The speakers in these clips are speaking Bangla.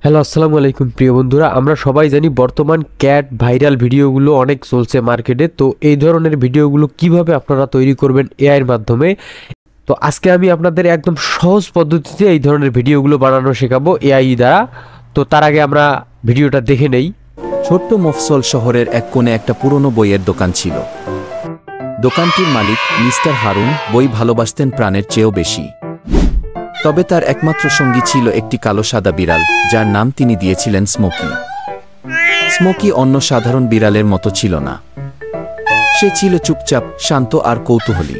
হ্যালো আসসালামু আলাইকুম প্রিয় বন্ধুরা, আমরা সবাই জানি বর্তমান ক্যাট ভাইরাল ভিডিওগুলো অনেক চলছে মার্কেটে। তো এই ধরনের ভিডিওগুলো কিভাবে আপনারা তৈরি করবেন এআইয়ের মাধ্যমে, তো আজকে আমি আপনাদের একদম সহজ পদ্ধতিতে এই ধরনের ভিডিওগুলো বানানো শেখাবো এআই দ্বারা। তো তার আগে আমরা ভিডিওটা দেখে নেই। ছোট্ট মফস্বল শহরের এক কোণে একটা পুরনো বইয়ের দোকান ছিল। দোকানটির মালিক মিস্টার হারুন বই ভালোবাসতেন প্রাণের চেয়েও বেশি। তবে তার একমাত্র সঙ্গী ছিল একটি কালো সাদা বিড়াল, যার নাম তিনি দিয়েছিলেন স্মোকি। স্মোকি অন্য সাধারণ বিড়ালের মতো ছিল না। সে ছিল চুপচাপ, শান্ত আর কৌতূহলী।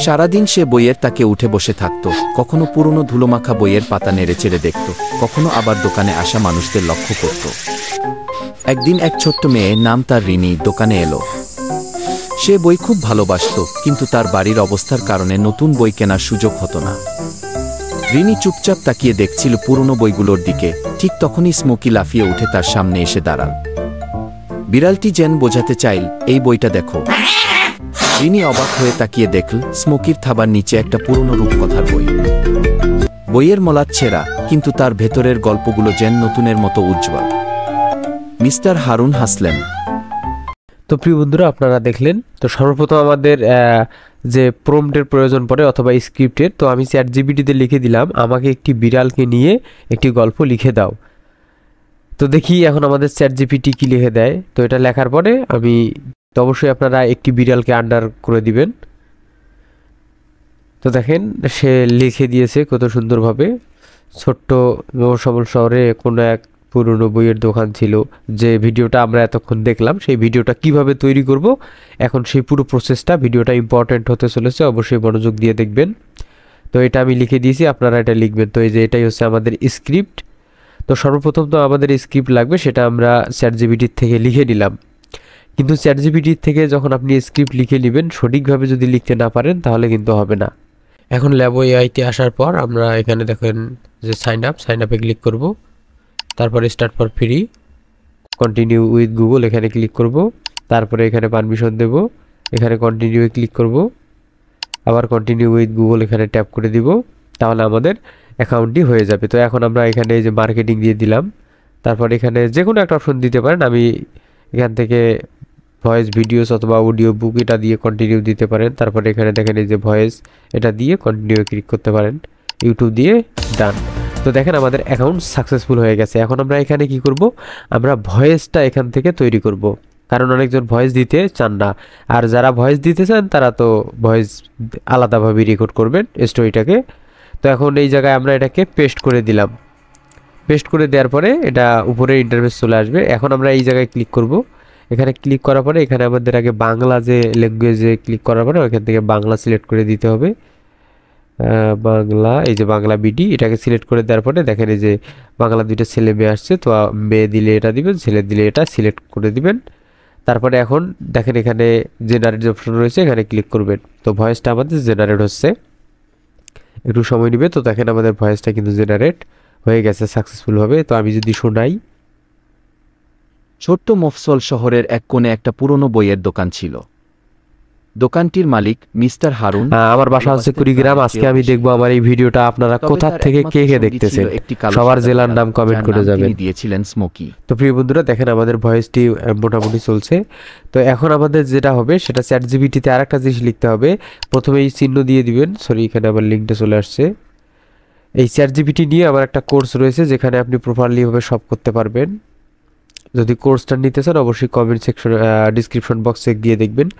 সারাদিন সে বইয়ের তাকে উঠে বসে থাকত, কখনো পুরনো ধুলোমাখা বইয়ের পাতা নেড়েচেড়ে দেখত, কখনো আবার দোকানে আসা মানুষদের লক্ষ্য করত। একদিন এক ছোট্ট মেয়ে, নাম তার রিনি, দোকানে এলো। সে বই খুব ভালোবাসত, কিন্তু তার বাড়ির অবস্থার কারণে নতুন বই কেনার সুযোগ হতো না। রিনি চুপচাপ তাকিয়ে দেখছিল পুরনো বইগুলোর দিকে। ঠিক তখনই স্মোকি লাফিয়ে উঠে তার সামনে এসে দাঁড়াল। বিড়ালটি যেন বোঝাতে চাইল, এই বইটা দেখো। রিনি অবাক হয়ে তাকিয়ে দেখল স্মোকির থাবার নিচে একটা পুরনো রূপকথার বই। বইয়ের মলাট ছেঁড়া, কিন্তু তার ভেতরের গল্পগুলো যেন নতুনের মতো উজ্জ্বল। মিস্টার হারুন হাসলেন। তো প্রিয় বন্ধুরা, আপনারা দেখলেন। তো সর্বপ্রথম আমাদের যে প্রম্পটের প্রয়োজন পড়ে অথবা স্ক্রিপ্টের, তো আমি চ্যাটজিপিটিতে লিখে দিলাম আমাকে একটি বিড়ালকে নিয়ে একটি গল্প লিখে দাও। তো দেখি এখন আমাদের চ্যাটজিপিটি কি লিখে দেয়। তো এটা লেখার পরে আমি, তো অবশ্যই আপনারা একটি বিড়ালকে আন্ডার করে দিবেন। তো দেখেন সে লিখে দিয়েছে কত সুন্দরভাবে। ছোট্ট মফস্বল শহরে কোনো এক পুরনো বইয়ের দোকান ছিল। যে ভিডিওটা আমরা এতক্ষণ দেখলাম, সেই ভিডিওটা কিভাবে তৈরি করব, এখন সেই পুরো প্রসেসটা, ভিডিওটা ইম্পর্ট্যান্ট হতে চলেছে, অবশ্যই মনোযোগ দিয়ে দেখবেন। তো এটা আমি লিখে দিয়েছি, আপনারা এটা লিখবেন। তো এই যে এটাই হচ্ছে আমাদের স্ক্রিপ্ট। তো সর্বপ্রথম তো আমাদের স্ক্রিপ্ট লাগবে, সেটা আমরা চ্যাটজিপিটির থেকে লিখে নিলাম। কিন্তু চ্যাটজিপিটির থেকে যখন আপনি স্ক্রিপ্ট লিখে নেবেন, সঠিকভাবে যদি লিখতে না পারেন তাহলে কিন্তু হবে না। এখন ল্যাবো এআইতে আসার পর আমরা এখানে দেখেন যে সাইন আপে ক্লিক করব। তারপরে start for free, continue with Google এখানে ক্লিক করব। তারপরে এখানে পারমিশন দেব, এখানে কন্টিনিউয়ে ক্লিক করব। আবার কন্টিনিউ উইথ গুগল এখানে ট্যাপ করে দিব, তাহলে আমাদের অ্যাকাউন্টটি হয়ে যাবে। তো এখন আমরা এখানে এই যে মার্কেটিং দিয়ে দিলাম। তারপর এখানে যে কোনো একটা অপশন দিতে পারেন। আমি এখান থেকে ভয়েস ভিডিওস অথবা অডিও বুক এটা দিয়ে কন্টিনিউ দিতে পারেন। তারপরে এখানে দেখেন এই যে ভয়েস, এটা দিয়ে কন্টিনিউ ক্লিক করতে পারেন। ইউটিউব দিয়ে ডান। তো দেখেন আমাদের অ্যাকাউন্ট সাকসেসফুল হয়ে গেছে। এখন আমরা এখানে কি করব, আমরা ভয়েসটা এখান থেকে তৈরি করব, কারণ অনেকজন ভয়েস দিতে চান না। আর যারা ভয়েস দিতে চান তারা তো ভয়েস আলাদাভাবে রেকর্ড করবেন স্টোরিটাকে। তো এখন এই জায়গায় আমরা এটাকে পেস্ট করে দিলাম। পেস্ট করে দেওয়ার পরে এটা উপরে ইন্টারফেস চলে আসবে। এখন আমরা এই জায়গায় ক্লিক করব। এখানে ক্লিক করার পরে এখানে আমাদের আগে বাংলা যে ল্যাঙ্গুয়েজে ক্লিক করার পরে ওইখান থেকে বাংলা সিলেক্ট করে দিতে হবে। বাংলা, এই যে বাংলা বিডি, এটাকে সিলেক্ট করে দেওয়ার পরে দেখেন এই যে বাংলা দুইটা ছেলে মেয়ে আসছে। তো মেয়ে দিলে এটা দিবেন, ছেলে দিলে এটা সিলেক্ট করে দিবেন। তারপরে এখন দেখেন এখানে জেনারেট অপশন রয়েছে, এখানে ক্লিক করবেন। তো ভয়েসটা আমাদের জেনারেট হচ্ছে, একটু সময় নেবে। তো দেখেন আমাদের ভয়েসটা কিন্তু জেনারেট হয়ে গেছে সাকসেসফুলভাবে। তো আমি যদি শোনাই, ছোট্ট মফস্বল শহরের এক কোণে একটা পুরনো বইয়ের দোকান ছিল। দোকানটির মালিক মিস্টার হারুন। আমার বাসা হচ্ছে কুড়িগ্রাম। আজকে আমি দেখবো আমার এই ভিডিওটা আপনারা কোথা থেকে কে কে দেখতেছেন, সবার জেলার নাম কমেন্ট করে যাবেন। দিয়েছিলেন স্মোকি। তো প্রিয় বন্ধুরা দেখেন আমাদের ভয়েসটি মোটামুটি চলছে। তো এখন আমাদের যেটা হবে সেটা চ্যাটজিপিটিতে আরেকটা জিনিস লিখতে হবে। প্রথমে এই চিহ্ন দিয়ে দিবেন। সরি, এখানে আবার লিঙ্কটা চলে আসছে। এই চ্যাটজিপিটি নিয়ে আমার একটা কোর্স রয়েছে, যেখানে আপনি প্রপারলিভাবে সব করতে পারবেন। যদি কোর্সটা নিতে চান অবশ্যই কমেন্ট সেকশন, ডিসক্রিপশন বক্সে গিয়ে দেখবেন।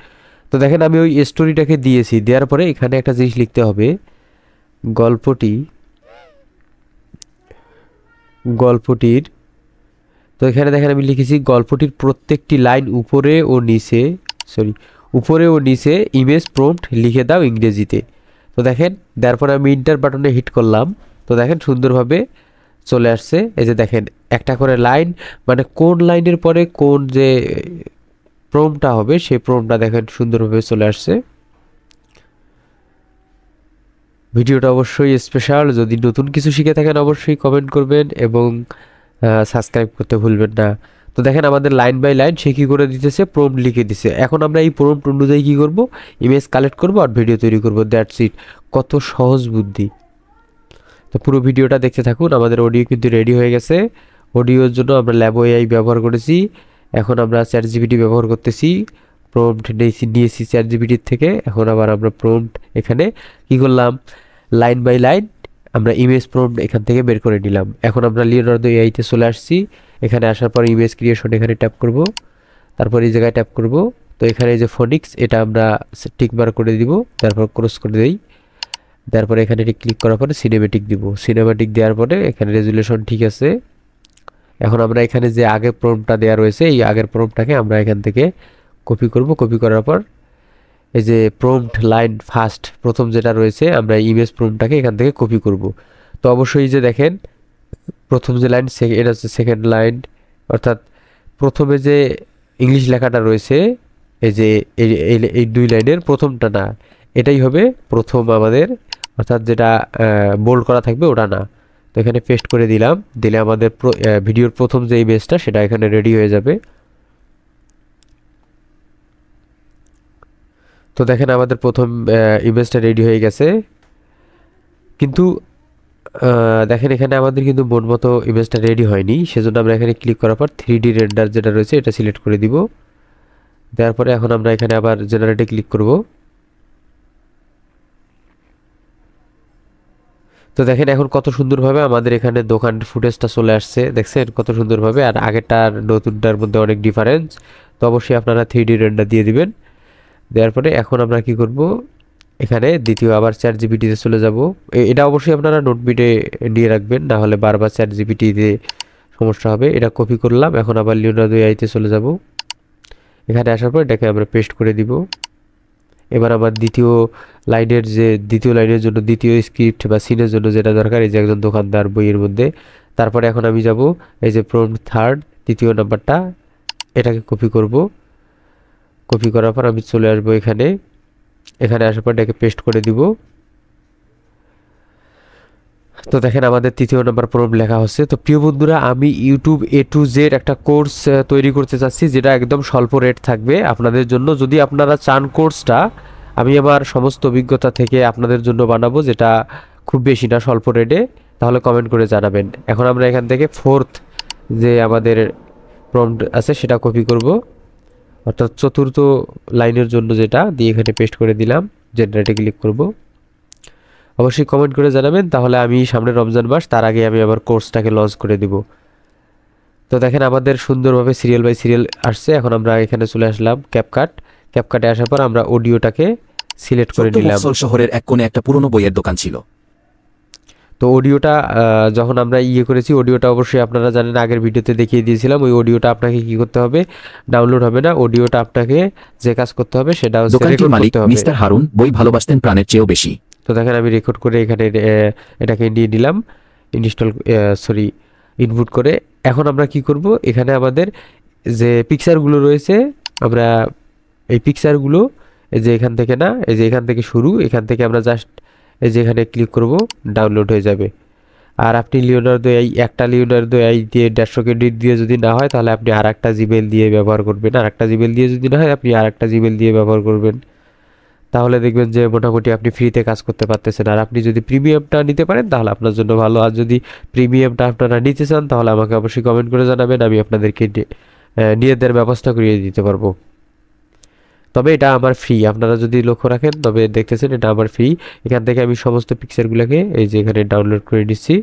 তো দেখেন আমি ওই স্টোরিটাকে দিয়েছি, দেওয়ার পরে এখানে একটা জিনিস লিখতে হবে, গল্পটির। তো এখানে দেখেন আমি লিখেছি গল্পটির প্রত্যেকটি লাইন উপরে ও নিচে ইমেজ প্রম্পট লিখে দাও ইংরেজিতে। তো দেখেন দেওয়ার পরে আমি ইন্টার বাটনে হিট করলাম। তো দেখেন সুন্দরভাবে চলে আসছে। এই যে দেখেন একটা করে লাইন, মানে কোন লাইনের পরে কোন যে প্রম্পটটা হবে সেই প্রম্পটটা দেখেন সুন্দরভাবে চলে আসছে। ভিডিওটা অবশ্যই স্পেশাল। যদি নতুন কিছু শিখে থাকেন অবশ্যই কমেন্ট করবেন এবং সাবস্ক্রাইব করতে ভুলবেন না। তো দেখেন আমাদের লাইন বাই লাইন সে কী করে দিতেছে, প্রম্পট লিখে দিছে। এখন আমরা এই প্রম্পট অনুযায়ী কী করব, ইমেজ কালেক্ট করব আর ভিডিও তৈরি করব। That's it. কত সহজ বুদ্ধি। তো পুরো ভিডিওটা দেখতে থাকুন। আমাদের অডিও কিন্তু রেডি হয়ে গেছে। অডিওর জন্য আমরা ল্যাবো এআই ব্যবহার করেছি। এখন আমরা চ্যাটজিপিটি ব্যবহার করতেছি। প্রম্পট নিয়েছি চ্যাটজিপিটির থেকে। এখন আবার আমরা প্রম্পট এখানে কি করলাম, লাইন বাই লাইন আমরা ইমেজ প্রম্পট এখান থেকে বের করে নিলাম। এখন আমরা লিওনার্দো এআইতে চলে আসছি। এখানে আসার পর ইমেজ ক্রিয়েশন এখানে ট্যাপ করব, তারপর এই জায়গায় ট্যাপ করব। তো এখানে যে ফনিক্স এটা আমরা টিক মার্ক করে দিব, তারপর ক্রস করে দেই। তারপরে এখানে ক্লিক করার পরে সিনেমেটিক দিব। সিনেমেটিক দেওয়ার পরে এখানে রেজুলেশন ঠিক আছে। এখন আমরা এখানে যে আগের প্রম্পটটা দেওয়া রয়েছে, এই আগের প্রম্পটটাকে আমরা এখান থেকে কপি করব। কপি করার পর এই যে প্রম্পট লাইন ফার্স্ট প্রথম যেটা রয়েছে, আমরা ইমেজ প্রম্পটটাকে এখান থেকে কপি করব। তো অবশ্যই যে দেখেন প্রথম যে লাইন এটা হচ্ছে সেকেন্ড লাইন, অর্থাৎ প্রথমে যে ইংলিশ লেখাটা রয়েছে এই যে এই দুই লাইনের প্রথমটা না, এটাই হবে প্রথম আমাদের, অর্থাৎ যেটা বোল্ড করা থাকবে ওটা না। তো এখানে পেস্ট করে দিলাম, দিলে আমাদের ভিডিওর প্রথম যে ইমেজটা সেটা এখানে রেডি হয়ে যাবে। তো দেখেন আমাদের প্রথম ইমেজটা রেডি হয়ে গেছে। কিন্তু দেখেন এখানে আমাদের কিন্তু মন মতো ইমেজটা রেডি হয়নি, সেজন্য আমরা এখানে ক্লিক করার পর 3D রেন্ডার যেটা রয়েছে এটা সিলেক্ট করে দিব। দেওয়ার পরে এখন আমরা এখানে আবার জেনারেটে ক্লিক করব। তো দেখেন এখন কত সুন্দরভাবে আমাদের এখানে দোকানের ফুটেজটা চলে আসছে, দেখছেন কত সুন্দরভাবে। আর আগেরটার নতুনটার মধ্যে অনেক ডিফারেন্স। তো অবশ্যই আপনারা 3D রেন্ডার দিয়ে দিবেন। দেওয়ার পরে এখন আমরা কি করব, এখানে দ্বিতীয় আবার চ্যাটজিপিটিতে চলে যাব। এটা অবশ্যই আপনারা নোটবিটে নিয়ে রাখবেন, না হলে বারবার চ্যাটজিপিটিতে সমস্যা হবে। এটা কপি করলাম। এখন আবার লিওনার্দো এআইতে চলে যাব। এখানে আসার পর এটাকে আমরা পেস্ট করে দিব। এবার আমার দ্বিতীয় লাইনের জন্য দ্বিতীয় স্ক্রিপ্ট বা সিনের জন্য যেটা দরকার, এই যে একজন দোকানদার বইয়ের মধ্যে। তারপরে এখন আমি যাব এই যে প্রম্পট থার্ড তৃতীয় নাম্বারটা, এটাকে কপি করব। কপি করার পর আমি চলে আসবো এখানে। এখানে আসার পর এটাকে পেস্ট করে দিব। তো দেখেন আমাদের তৃতীয় নম্বর প্রম্পট লেখা হচ্ছে। তো প্রিয় বন্ধুরা, আমি ইউটিউব A to Z একটা কোর্স তৈরি করতে চাচ্ছি, যেটা একদম স্বল্প রেট থাকবে আপনাদের জন্য। যদি আপনারা চান কোর্সটা আমি আমার সমস্ত অভিজ্ঞতা থেকে আপনাদের জন্য বানাবো, যেটা খুব বেশি না, স্বল্প রেটে, তাহলে কমেন্ট করে জানাবেন। এখন আমরা এখান থেকে ফোর্থ যে আমাদের প্রম্পট আছে সেটা কপি করব, অর্থাৎ চতুর্থ লাইনের জন্য যেটা দিয়ে এখানে পেস্ট করে দিলাম। জেনারেটে ক্লিক করব। অবশ্যই কমেন্ট করে জানাবেন, তাহলে আমি সামনে রমজান মাস, তার আগে আমি আবার কোর্সটাকে লঞ্চ করে দিব। তো দেখেন আমাদের সুন্দরভাবে সিরিয়াল বাই সিরিয়াল আসছে। এখন আমরা এখানে চলে আসলাম ক্যাপকাটে আসার পর আমরা অডিওটাকে সিলেক্ট করে নিলাম। মফস্বল শহরের এক কোণে একটা পুরনো বইয়ের দোকান ছিল। তো অডিওটা যখন আমরা করেছি, অডিওটা অবশ্যই আপনারা জানেন আগের ভিডিওতে দেখিয়ে দিয়েছিলাম। ওই অডিওটা আপনাকে কি করতে হবে, ডাউনলোড হবে না, অডিওটা আপনাকে যে কাজ করতে হবে সেটা হচ্ছে দোকানটির মালিক মিস্টার হারুন বই ভালোবাসতেন প্রাণের চেয়েও বেশি। তো দেখেন আমি রেকর্ড করে এখানে এটাকে নিয়ে নিলাম, ইনপুট করে। এখন আমরা কি করব, এখানে আমাদের যে পিকচারগুলো রয়েছে, আমরা এই পিকচারগুলো এই যে এখান থেকে না, এই যে এখান থেকে শুরু, এখান থেকে আমরা জাস্ট এই যে এখানে ক্লিক করব, ডাউনলোড হয়ে যাবে। আর আপনি একটা লিওনার্দো এআই দিয়ে 150 ক্রেডিট দিয়ে যদি না হয়, তাহলে আপনি আর একটা জিমেল দিয়ে ব্যবহার করবেন। আর একটা জিমেল দিয়ে যদি না হয়, আপনি আর একটা জিমেল দিয়ে ব্যবহার করবেন। তাহলে দেখবেন যে মোটামুটি আপনি ফ্রিতে কাজ করতে পারতেছেন। আর আপনি যদি প্রিমিয়ামটা নিতে পারেন তাহলে আপনার জন্য ভালো। আর যদি প্রিমিয়ামটা আপনারা নিতে চান তাহলে আমাকে অবশ্যই কমেন্ট করে জানাবেন, আমি আপনাদেরকে নিয়ে দেওয়ার ব্যবস্থা করিয়ে দিতে পারবো। তবে এটা আমার ফ্রি, আপনারা যদি লক্ষ্য রাখেন তবে দেখতেছেন এটা আমার ফ্রি। এখান থেকে আমি সমস্ত পিকচারগুলোকে এই যে এখানে ডাউনলোড করে নিচ্ছি।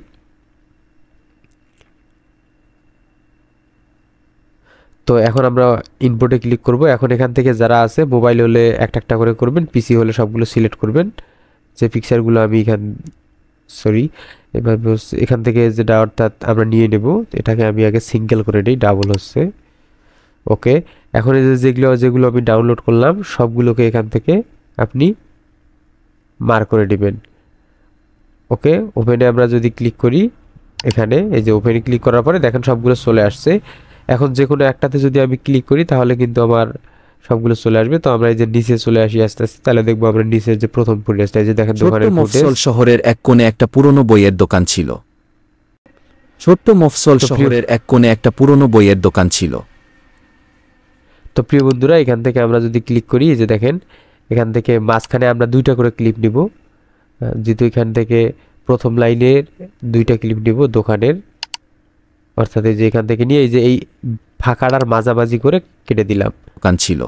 তো এখন আমরা ইনপুটে ক্লিক করব। এখন এখান থেকে যারা আছে, মোবাইল হলে একটা একটা করে করবেন, পিসি হলে সবগুলো সিলেক্ট করবেন। যে পিকচারগুলো আমি এভাবে এখান থেকে যেটা অর্থাৎ আমরা নিয়ে নেব, এটাকে আমি আগে সিঙ্গেল করে নিই, ডাবল হচ্ছে। ওকে, এখন এই যে যেগুলো আমি ডাউনলোড করলাম সবগুলোকে এখান থেকে আপনি মার্ক করে নেবেন। ওকে, ওপেনে আমরা যদি ক্লিক করি, এখানে এই যে ওপেনে ক্লিক করার পরে দেখেন সবগুলো চলে আসছে। এখন যে কোনো একটাতে যদি আমি ক্লিক করি তাহলে কিন্তু আমার সবগুলো চলে আসবে। তো আমরা এই যে নিচে চলে আসি আস্তে আস্তে, তাহলে দেখবো আমরা নিচের যে প্রথম ফুটেজটা, এই যে দেখেন দোকানের ফুটেজ। মফস্বল শহরের এক কোণে একটা পুরনো বইয়ের দোকান ছিল। ছোট্ট মফস্বল শহরের এক কোণে একটা পুরনো বইয়ের দোকান ছিল। তো প্রিয় বন্ধুরা, এখান থেকে আমরা যদি ক্লিক করি, এই যে দেখেন এখান থেকে মাঝখানে আমরা 2টা করে ক্লিপ নিব, যেহেতু এখান থেকে প্রথম লাইনের 2টা ক্লিপ নিব দোকানের, অর্থাৎ এই যে এখান থেকে নিয়ে এই যে এই ফাঁকাটার মাঝামাঝি করে কেটে দিলাম। দোকান ছিল।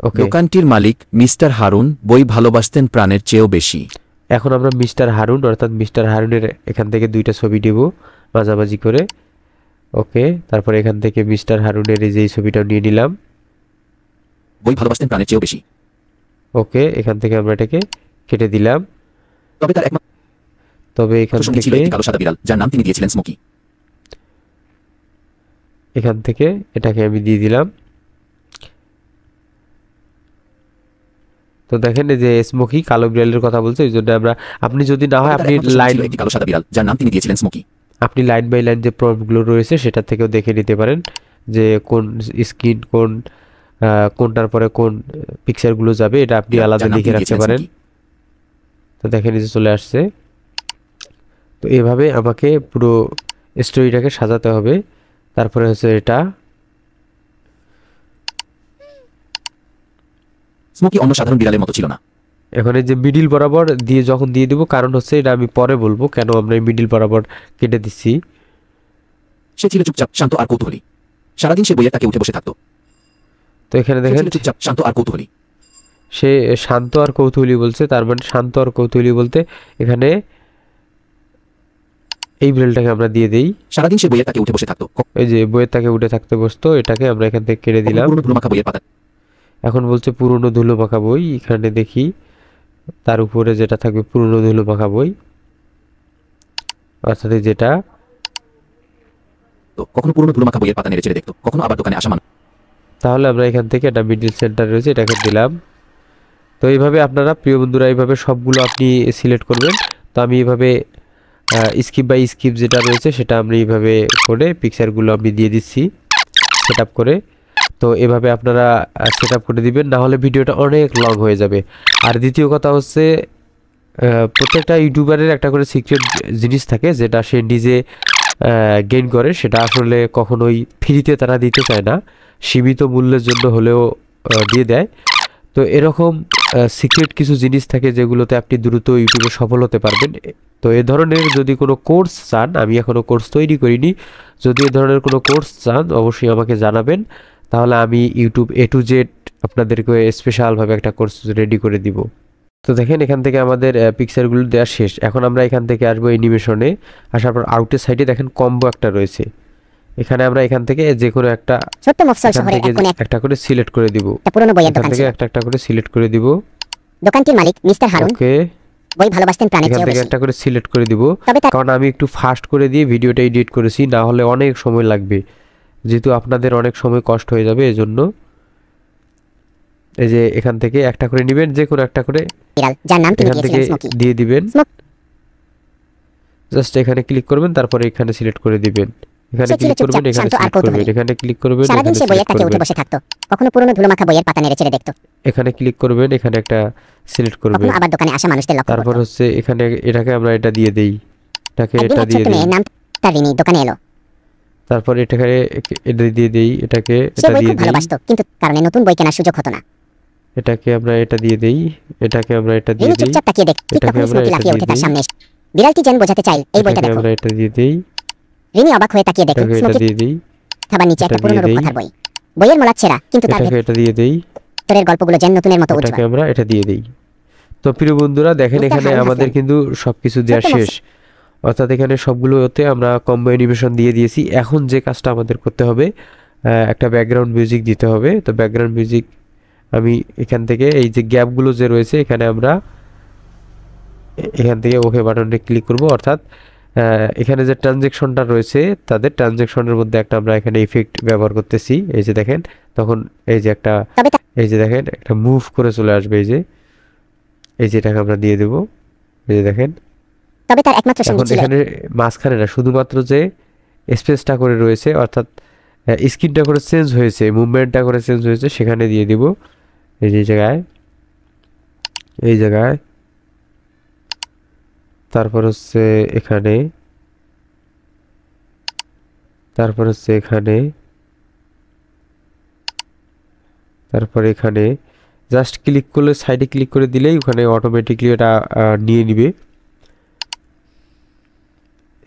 ওকে, দোকানটির মালিক মিস্টার হারুন বই ভালোবাসতেন প্রাণের চেয়েও বেশি। এখন আমরা মিস্টার হারুন অর্থাৎ মিস্টার হারুনের এখান থেকে 2টা ছবি নেব মাঝামাঝি করে। ওকে, তারপর এখান থেকে মিস্টার হারুনের এই যে এই ছবিটা নিয়ে নিলাম। বই ভালোবাসতেন প্রাণের চেয়েও বেশি। ওকে, এখান থেকে আমরা এটাকে কেটে দিলাম। তবে তার একমাত্র তবে এখান সঙ্গী ছিল থেকে একটি কালো সাদা বিড়াল, যার নাম তিনি দিয়েছিলেন স্মোকি। এখান থেকে এটাকে আমি দিয়ে দিলাম। তো দেখেন এই যে স্মোকি কালো বিড়ালের কথা বলছে, এই জন্য আমরা, আপনি যদি না হয় তবে তার আপনি একমাত্র সঙ্গী লাইন ছিল একটি কালো সাদা বিড়াল, যার নাম তিনি দিয়েছিলেন স্মোকি। আপনি লাইন বাই লাইন যে প্রম্পটগুলো রয়েছে সেটা থেকেও দেখে নিতে পারেন যে কোন স্ক্রিন কোনটার পরে কোন পিকচারগুলো যাবে, এটা আপনি আলাদা যার নাম লিখে তিনি রাখতে দিয়েছিলেন পারেন। স্মোকি। তো দেখেন এই যে চলে আসছে। তো এভাবে আমাকে পুরো স্টোরিটাকে সাজাতে হবে। তারপরে হচ্ছে এটা, স্মোকি অন্য সাধারণ বিড়ালের মতো ছিল না। এখন এই যে মিডিল বরাবর দিয়ে যখন দিয়ে দিব, কারণ হচ্ছে এটা আমি পরে বলবো কেন আমরা এই মিডিল বরাবর কেটে দিচ্ছি। সে ছিল চুপচাপ, শান্ত আর কৌতূহলী। সারাদিন সে বইয়ের তাকে উঠে বসে থাকতো। তো এখানে সে দেখেন ছিল চুপচাপ, শান্ত আর কৌতূহলী। সে শান্ত আর কৌতূহলী বলছে, তার মানে শান্ত আর কৌতূহলী বলতে এখানে এই বিড়ালটাকে আমরা দিয়ে দেই। সারাদিন সে বইয়ের তাকে উঠে বসে থাকতো। এই যে বইয়ের তাকে উঠে থাকতে বসতো, এটাকে আমরা এখান থেকে কেটে দিলাম। পুরনো ধুলোমাখা বইয়ের পাতা। এখন বলছে পুরনো ধুলো মাখা বই, এখানে দেখি তার উপরে যেটা থাকবে পুরনো ধুলো মাখা বই, অর্থাৎ যেটা তো কখনো পুরনো ধুলোমাখা বইয়ের পাতা নেড়ে চেড়ে দেখতো, কখনো আবার দোকানে আসা মানুষ। তাহলে আমরা এখান থেকে একটা মিডিল সেন্টার রয়েছে এটাকে দিলাম। তো এইভাবে আপনারা প্রিয় বন্ধুরা এইভাবে সবগুলো আপনি সিলেক্ট করবেন। তো আমি এইভাবে স্কিপ বাই স্কিপ যেটা রয়েছে সেটা আমি এইভাবে করে পিকচারগুলো আমি দিয়ে দিচ্ছি সেট আপ করে। তো এভাবে আপনারা সেট আপ করে দিবেন, না হলে ভিডিওটা অনেক লং হয়ে যাবে। আর দ্বিতীয় কথা হচ্ছে প্রত্যেকটা ইউটিউবারের একটা করে সিক্রেট জিনিস থাকে যেটা সে নিজে গেইন করে, সেটা আসলে কখনোই ফ্রিতে তারা দিতে চায় না, সীমিত মূল্যের জন্য হলেও দিয়ে দেয়। তো এরকম সিক্রেট কিছু জিনিস থাকে যেগুলোতে আপনি দ্রুত ইউটিউবে সফল হতে পারবেন। তো এ ধরনের যদি কোনো কোর্স চান, আমি এখনও কোর্স তৈরি করিনি, যদি এ ধরনের কোনো কোর্স চান অবশ্যই আমাকে জানাবেন, তাহলে আমি ইউটিউব A to Z আপনাদেরকে স্পেশালভাবে একটা কোর্স রেডি করে দিব। তো দেখেন এখান থেকে আমাদের পিকচারগুলো দেওয়া শেষ। এখন আমরা এখান থেকে আসবো অ্যানিমেশনে, আসার পর আউটের সাইডে দেখেন কম্বো একটা রয়েছে, এখানে আমরা এখান থেকে যে কোনো একটা ছোট্ট মফস্বল শহরের এক কোণে একটা করে সিলেক্ট করে দিব। একটা পুরনো বইয়ের এখান দোকান থেকে ছিল। একটা করে সিলেক্ট করে দিব। দোকানটির মালিক মিস্টার হারুন ওকে, বই ভালোবাসতেন প্রাণের এখান চেয়েও থেকে বেশি। একটা করে সিলেক্ট করে দিব, তবে তার কারণ আমি একটু ফাস্ট করে দিয়ে ভিডিওটা এডিট করেছি, না হলে অনেক সময় লাগবে, যেহেতু আপনাদের অনেক সময় কষ্ট হয়ে যাবে এজন্য। এই যে এখান থেকে একটা করে নেবেন, যে কোনো একটা করে বিড়াল, যার নাম তিনি এখান থেকে দিয়েছিলেন স্মোকি। দিয়ে দিবেন। স্মোক জাস্ট এখানে ক্লিক করবেন, তারপরে এখানে সিলেক্ট করে দিবেন, এখানে সে ছিল ক্লিক করবেন, চুপচাপ, এখানে শান্ত আর সিলেক্ট করবেন, কৌতূহলী। এখানে ক্লিক করবেন, সারাদিন এখানে সে বইয়ের সিলেক্ট তাকে উঠে করবেন, বসে থাকতো, কখনো পুরনো ধুলোমাখা বইয়ের পাতা নেড়ে চেড়ে দেখতো, এখানে ক্লিক করবেন, এখানে একটা সিলেক্ট করবেন, কখনো আবার দোকানে আসা মানুষদের লক্ষ্য তারপর করতো। হচ্ছে এখানে এটাকে আমরা এটা দিয়ে দেই, এটাকে একদিন এটা এক দিয়ে ছোট্ট দেই, মেয়ের নাম তার রিনি দোকানে এলো। তারপর এটাকে এটা দিয়ে দেই, এটাকে সে এটা বই দিয়ে খুব দেই, ভালোবাসতো, কিন্তু কারণে নতুন বই কেনার সুযোগ হতো না। এটাকে আমরা এটা দিয়ে দেই, এটাকে আমরা এটা দিয়ে রিনি দেই, চুপচাপ তাকিয়ে দেখ, ঠিক এটাকে তখনই আমরা স্মোকি এটা লাফিয়ে দিয়ে ওঠে তার দেই, সামনে এসে। বিড়ালটি যেন বোঝাতে চাই, এই বইটা এটাকে দেখো। আমরা এটা দিয়ে দেই, রিনি অবাক হয়ে তাকিয়ে দেখে এটাকে এটা স্মোকির দিয়ে দেই, খাবার নিচে এটা একটা পুরনো দিয়ে দেই, রূপকথার বই। বইয়ের মোড়াত ছেঁড়া, কিন্তু তার এটাকে এটা দিয়ে দেই, ভেতরের গল্পগুলো যেন নতুনের মতো এটাকে উজ্জ্বল। আমরা এটা দিয়ে দেই। তো প্রিয় বন্ধুরা দেখেন মিস্টার এখানে হারুন আমাদের হাসান। কিন্তু সবকিছু দেওয়া ছোট্ট শেষ, অর্থাৎ এখানে সবগুলোতে আমরা কম্বো অ্যানিমেশন দিয়ে দিয়েছি। এখন যে কাজটা আমাদের করতে হবে, একটা ব্যাকগ্রাউন্ড মিউজিক দিতে হবে। তো ব্যাকগ্রাউন্ড মিউজিক আমি এখান থেকে এই যে গ্যাপগুলো যে রয়েছে এখানে আমরা এখান থেকে ওকে বাটনে ক্লিক করব, অর্থাৎ এখানে যে ট্রানজ্যাকশনটা রয়েছে তাদের ট্রানজ্যাকশনের মধ্যে একটা আমরা এখানে ইফেক্ট ব্যবহার করতেছি। এই যে দেখেন তখন এই যে একটা তবে তার এই যে দেখেন একটা মুভ করে চলে আসবে, এই যে এটাকে আমরা দিয়ে দেব। এই যে দেখেন একমাত্র সঙ্গী এখন ছিল এখানে মাঝখানে না, শুধুমাত্র যে স্পেসটা করে রয়েছে, অর্থাৎ স্ক্রিনটা করে চেঞ্জ হয়েছে, মুভমেন্টটা করে চেঞ্জ হয়েছে, সেখানে দিয়ে দিব। এই যে জায়গায়, এই জায়গায়, তারপর হচ্ছে এখানে, তারপর হচ্ছে এখানে, তারপর এখানে জাস্ট ক্লিক করলে, সাইডে ক্লিক করে দিলেই ওখানে অটোমেটিকলি এটা নিয়ে নিবে।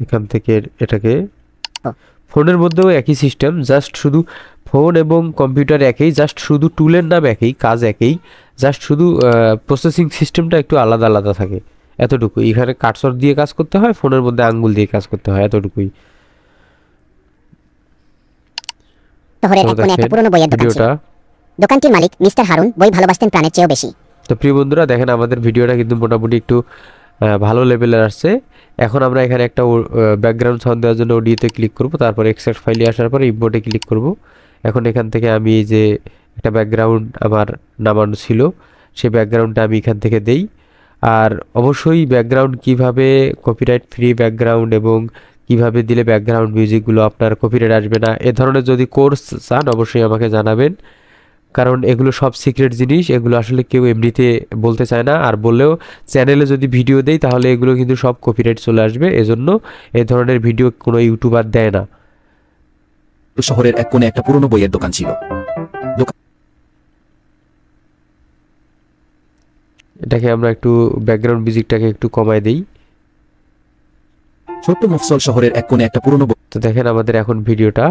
এখান থেকে এটাকে ও। ফোনের মধ্যেও একই সিস্টেম, জাস্ট শুধু ফোন এবং কম্পিউটার একই, জাস্ট শুধু টুলের নাম একই, কাজ একই, জাস্ট শুধু প্রসেসিং সিস্টেমটা একটু আলাদা আলাদা থাকে, এতটুকুই। এখানে কার্সর দিয়ে কাজ করতে হয়, ফোনের মধ্যে আঙ্গুল দিয়ে কাজ করতে হয়, এতটুকুই। শহরের তো এক কোণে একটা দেখেন পুরনো বইয়ের দোকান ছিল। ভিডিওটা। দোকানটির মালিক মিস্টার হারুন বই ভালোবাসতেন প্রাণের চেয়েও বেশি। তো প্রিয় বন্ধুরা দেখেন আমাদের ভিডিওটা কিন্তু মোটামুটি একটু ভালো লেভেলের আসছে। এখন আমরা এখানে একটা ব্যাকগ্রাউন্ড সাউন্ড দেওয়ার জন্য অডিওতে ক্লিক করব, তারপর এক্সট্রাক্ট ফাইলে আসার পর ইম্পোর্টে ক্লিক করব। এখন এখান থেকে আমি এই যে একটা ব্যাকগ্রাউন্ড আমার নামানো ছিল, সেই ব্যাকগ্রাউন্ডটা আমি এখান থেকে দেই। আর অবশ্যই ব্যাকগ্রাউন্ড কিভাবে কপিরাইট ফ্রি ব্যাকগ্রাউন্ড এবং কিভাবে দিলে ব্যাকগ্রাউন্ড মিউজিকগুলো আপনার কপিরাইট আসবে না, এ ধরনের যদি কোর্স চান অবশ্যই আমাকে জানাবেন, কারণ এগুলো সব সিক্রেট জিনিস, এগুলো আসলে কেউ এমনিতে বলতে চায় না। আর বললেও চ্যানেলে যদি ভিডিও দেই তাহলে এগুলো কিন্তু সব কপিরাইট চলে আসবে, এজন্য এই ধরনের ভিডিও কোনো ইউটিউবার দেয় না। শহরের এক কোণে একটা পুরনো বইয়ের দোকান ছিল। এটাকে আমরা একটু ব্যাকগ্রাউন্ড মিউজিকটাকে একটু কমায় দিই। ছোট্ট মফস্বল শহরের এক কোণে একটা পুরনো তো দেখেন আমাদের এখন ভিডিওটা,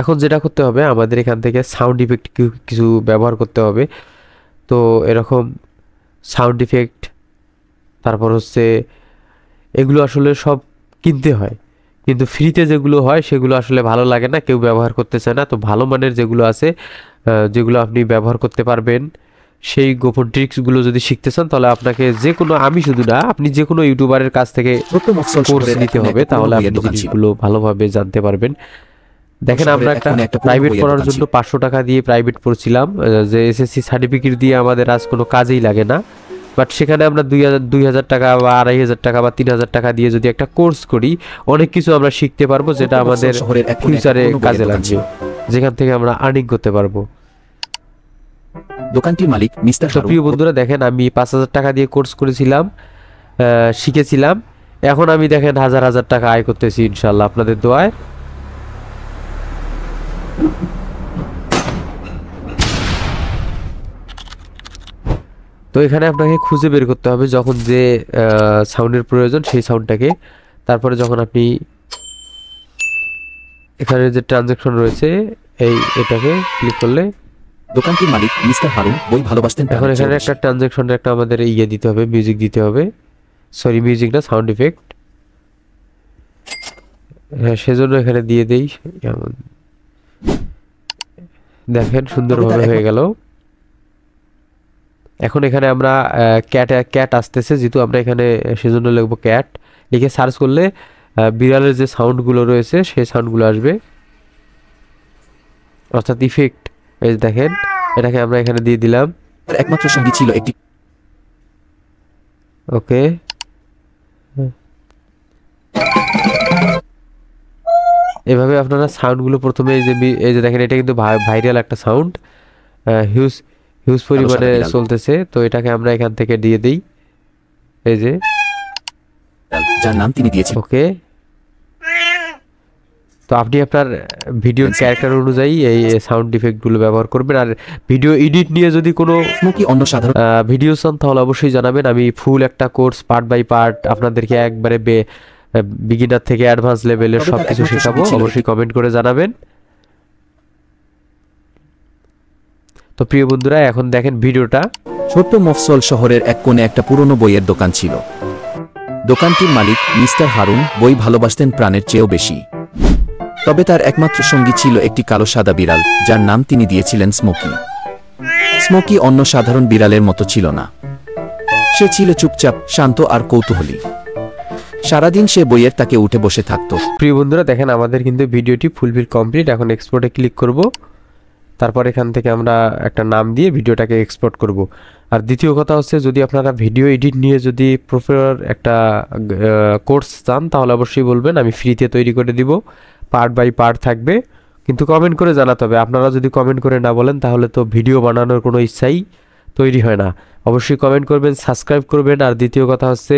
এখন যেটা করতে হবে আমাদের এখান থেকে সাউন্ড ইফেক্ট কিছু ব্যবহার করতে হবে। তো এরকম সাউন্ড ইফেক্ট, তারপর হচ্ছে এগুলো আসলে সব কিনতে হয়, কিন্তু ফ্রিতে যেগুলো হয় সেগুলো আসলে ভালো লাগে না, কেউ ব্যবহার করতে চায় না। তো ভালো মানের যেগুলো আছে, যেগুলো আপনি ব্যবহার করতে পারবেন, সেই গোপন ট্রিক্সগুলো যদি শিখতে চান তাহলে আপনাকে যে কোনো, আমি শুধু না, আপনি যে কোনো ইউটিউবারের কাছ থেকে ছোট্ট মফস্বল কোর্স শহরের এক নিতে কোণে হবে, একটা তাহলে পুরনো আপনি বইয়ের দোকান ছিল। জিনিসগুলো ভালোভাবে জানতে পারবেন। দেখেন শহরের আমরা এক একটা কোণে একটা পুরনো প্রাইভেট বইয়ের পড়ার দোকান জন্য ছিল। 500 টাকা দিয়ে প্রাইভেট পড়ছিলাম, যে এসএসসি সার্টিফিকেট দিয়ে আমাদের আজ কোনো কাজেই লাগে না, বাট সেখানে আমরা 2000 টাকা বা 2500 টাকা বা 3000 টাকা দিয়ে যদি একটা কোর্স করি, অনেক কিছু আমরা শিখতে পারবো, যেটা ছোট্ট আমাদের মফস্বল শহরের এক কোণে একটা ফিউচারে পুরনো বইয়ের কাজে দোকান লাগবে, ছিল। যেখান থেকে আমরা আর্নিং করতে পারবো। দোকানটির মালিক মিস্টার তো হারুন প্রিয় বন্ধুরা দেখেন আমি 5000 টাকা দিয়ে কোর্স করেছিলাম, শিখেছিলাম, এখন আমি দেখেন হাজার হাজার টাকা আয় করতেছি ইনশাল্লাহ আপনাদের দোয়ায়। তো এখানে আপনাকে খুঁজে বের করতে হবে যখন যে সাউন্ডের প্রয়োজন সেই সাউন্ডটাকে, তারপরে যখন আপনি এখানে যে ট্রানজ্যাকশন রয়েছে এটাকে ক্লিক করলে, দোকানটির মালিক মিস্টার হারুন বই ভালোবাসতেন এখন প্রাণের এখানে চেয়েও একটা বেশি। ট্রানজ্যাকশনের একটা আমাদের ইয়ে দিতে হবে, মিউজিক দিতে হবে, সরি মিউজিক না, সাউন্ড ইফেক্ট। হ্যাঁ সেজন্য এখানে দিয়ে দেই, যেমন দেখেন সুন্দরভাবে হয়ে গেল। এখন এখানে আমরা ক্যাট আসতেছে, যেহেতু আমরা এখানে সেজন্য লিখবো ক্যাট, লিখে সার্চ করলে বিড়ালের যে সাউন্ডগুলো রয়েছে সেই সাউন্ডগুলো আসবে, অর্থাৎ ইফেক্ট। এই যে দেখেন এটাকে আমরা এখানে দিয়ে দিলাম, তার একমাত্র সঙ্গী ছিল একটি ওকে। এভাবে আপনারা সাউন্ডগুলো প্রথমে এই যে দেখেন এটা কিন্তু ভাইরাল একটা সাউন্ড, হিউজ হিউজ পরিমাণে বিড়াল। চলতেছে। তো এটাকে আমরা এখান থেকে দিয়ে দিই, এই যে যার নাম তিনি দিয়েছিলেন। ওকে। তো আপনি আপনার ভিডিওর ক্যারেক্টার অনুযায়ী এই সাউন্ড ইফেক্টগুলো ব্যবহার করবেন। আর ভিডিও এডিট নিয়ে যদি কোনো স্মোকি অন্য সাধারণ ভিডিও চান তাহলে অবশ্যই জানাবেন, আমি ফুল একটা কোর্স পার্ট বাই পার্ট আপনাদেরকে একবারে বিগিনার থেকে অ্যাডভান্স লেভেলের তবে সব তার কিছু একমাত্র শেখাবো, সঙ্গী ছিল অবশ্যই কমেন্ট করে জানাবেন। তো প্রিয় বন্ধুরা এখন দেখেন ভিডিওটা, ছোট্ট মফস্বল শহরের এক কোণে একটা পুরনো বইয়ের দোকান ছিল। দোকানটির মালিক মিস্টার হারুন বই ভালোবাসতেন প্রাণের চেয়েও বেশি। তবে তার একমাত্র সঙ্গী ছিল একটি কালো সাদা বিড়াল, যার নাম তিনি দিয়েছিলেন স্মোকি। স্মোকি অন্য সাধারণ বিড়ালের মতো ছিল না, সে ছিল চুপচাপ, শান্ত আর কৌতূহলী। সারাদিন সে বইয়ের তাকে উঠে বসে থাকত। প্রিয় বন্ধুরা দেখেন আমাদের কিন্তু ভিডিওটি ফুলফিল কমপ্লিট। এখন এক্সপোর্টে ক্লিক করব, তারপর এখান থেকে আমরা একটা নাম দিয়ে ভিডিওটাকে এক্সপোর্ট করব। আর দ্বিতীয় কথা হচ্ছে, যদি আপনারা ভিডিও এডিট নিয়ে যদি প্রপার একটা কোর্স চান তাহলে অবশ্যই বলবেন, আমি ফ্রিতে তৈরি করে দিব, পার্ট বাই পার্ট থাকবে, কিন্তু কমেন্ট করে জানাতে হবে। আপনারা যদি কমেন্ট করে না বলেন তাহলে তো ভিডিও বানানোর কোনো ইচ্ছাই তৈরি হয় না। অবশ্যই কমেন্ট করবেন, সাবস্ক্রাইব করবেন। আর দ্বিতীয় কথা হচ্ছে,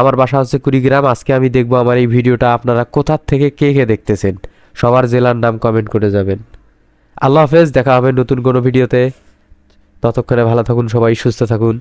আমার বাসা হচ্ছে কুড়িগ্রাম। আজকে আমি দেখব আমার এই ভিডিওটা আপনারা কোথা থেকে কে কে দেখতেছেন, সবার জেলার নাম কমেন্ট করে যাবেন। আল্লাহ হাফেজ, দেখা হবে নতুন কোনো ভিডিওতে। ততক্ষণে ভালো থাকুন সবাই, সুস্থ থাকুন।